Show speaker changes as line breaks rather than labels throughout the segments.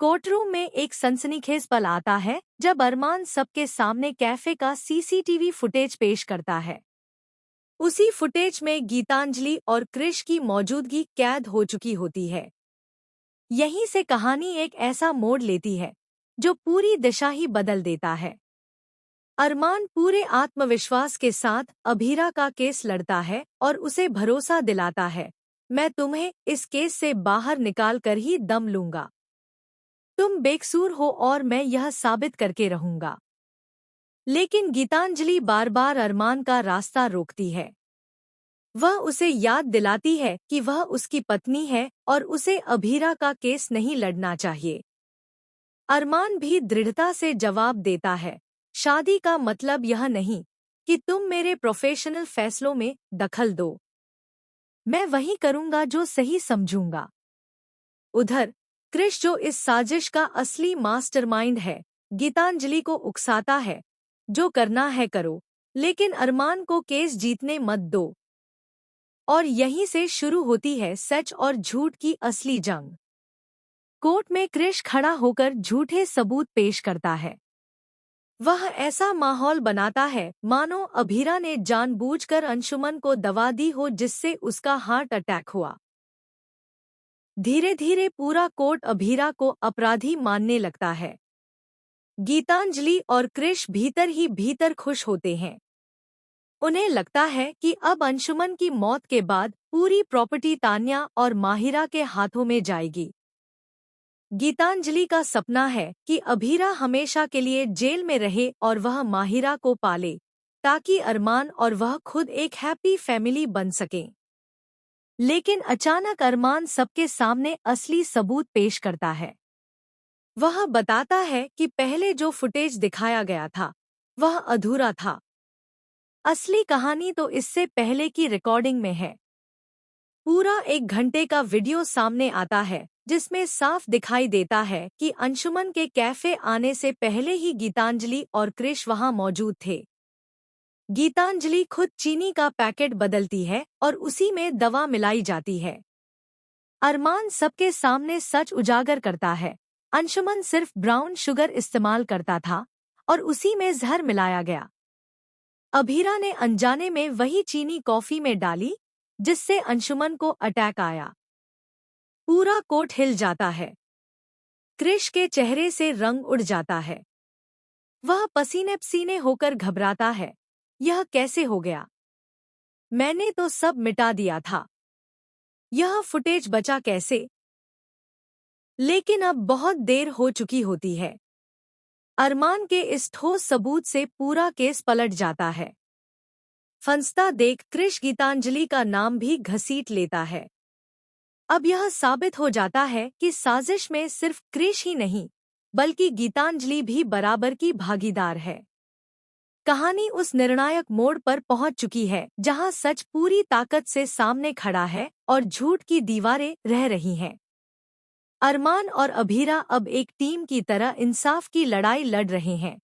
Courtroom में एक सनसनीखेज पल आता है जब अरमान सबके सामने कैफे का सीसीटीवी फुटेज पेश करता है। उसी फुटेज में गीतांजलि और क्रिश की मौजूदगी कैद हो चुकी होती है। यहीं से कहानी एक ऐसा मोड़ लेती है जो पूरी दिशा ही बदल देता है। अरमान पूरे आत्मविश्वास के साथ अभीरा का केस लड़ता है और उसे भरोसा दिलाता है, मैं तुम्हें इस केस से बाहर निकाल कर ही दम लूंगा। तुम बेकसूर हो और मैं यह साबित करके रहूंगा। लेकिन गीतांजलि बार बार अरमान का रास्ता रोकती है। वह उसे याद दिलाती है कि वह उसकी पत्नी है और उसे अभीरा का केस नहीं लड़ना चाहिए। अरमान भी दृढ़ता से जवाब देता है, शादी का मतलब यह नहीं कि तुम मेरे प्रोफेशनल फैसलों में दखल दो। मैं वही करूंगा जो सही समझूंगा। उधर क्रिश, जो इस साजिश का असली मास्टरमाइंड है, गीतांजलि को उकसाता है, जो करना है करो, लेकिन अरमान को केस जीतने मत दो। और यहीं से शुरू होती है सच और झूठ की असली जंग। कोर्ट में क्रिश खड़ा होकर झूठे सबूत पेश करता है। वह ऐसा माहौल बनाता है मानो अभीरा ने जानबूझकर अंशुमन को दवा दी हो जिससे उसका हार्ट अटैक हुआ। धीरे धीरे पूरा कोर्ट अभीरा को अपराधी मानने लगता है। गीतांजलि और क्रिश भीतर ही भीतर खुश होते हैं। उन्हें लगता है कि अब अंशुमन की मौत के बाद पूरी प्रॉपर्टी तान्या और माहिरा के हाथों में जाएगी। गीतांजलि का सपना है कि अभीरा हमेशा के लिए जेल में रहे और वह माहिरा को पाले, ताकि अरमान और वह खुद एक हैप्पी फैमिली बन सकें। लेकिन अचानक अरमान सबके सामने असली सबूत पेश करता है। वह बताता है कि पहले जो फुटेज दिखाया गया था वह अधूरा था। असली कहानी तो इससे पहले की रिकॉर्डिंग में है। पूरा 1 घंटे का वीडियो सामने आता है जिसमें साफ दिखाई देता है कि अंशुमन के कैफे आने से पहले ही गीतांजलि और क्रिश वहां मौजूद थे। गीतांजलि खुद चीनी का पैकेट बदलती है और उसी में दवा मिलाई जाती है। अरमान सबके सामने सच उजागर करता है, अंशुमन सिर्फ ब्राउन शुगर इस्तेमाल करता था और उसी में जहर मिलाया गया। अभीरा ने अनजाने में वही चीनी कॉफी में डाली जिससे अंशुमन को अटैक आया। पूरा कोर्ट हिल जाता है। क्रिश के चेहरे से रंग उड़ जाता है। वह पसीने पसीने होकर घबराता है, यह कैसे हो गया? मैंने तो सब मिटा दिया था। यह फुटेज बचा कैसे? लेकिन अब बहुत देर हो चुकी होती है। अरमान के इस ठोस सबूत से पूरा केस पलट जाता है। फंसता देख क्रिश गीतांजलि का नाम भी घसीट लेता है। अब यह साबित हो जाता है कि साजिश में सिर्फ क्रिश ही नहीं बल्कि गीतांजलि भी बराबर की भागीदार है। कहानी उस निर्णायक मोड़ पर पहुंच चुकी है जहां सच पूरी ताकत से सामने खड़ा है और झूठ की दीवारें रह रही हैं। अरमान और अभीरा अब एक टीम की तरह इंसाफ की लड़ाई लड़ रहे हैं।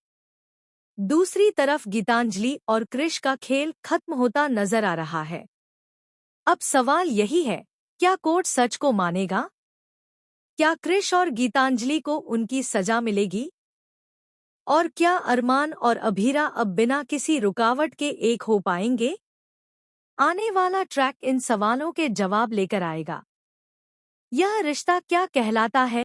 दूसरी तरफ गीतांजलि और क्रिश का खेल खत्म होता नजर आ रहा है। अब सवाल यही है, क्या कोर्ट सच को मानेगा? क्या क्रिश और गीतांजलि को उनकी सजा मिलेगी? और क्या अरमान और अभीरा अब बिना किसी रुकावट के एक हो पाएंगे? आने वाला ट्रैक इन सवालों के जवाब लेकर आएगा। यह रिश्ता क्या कहलाता है?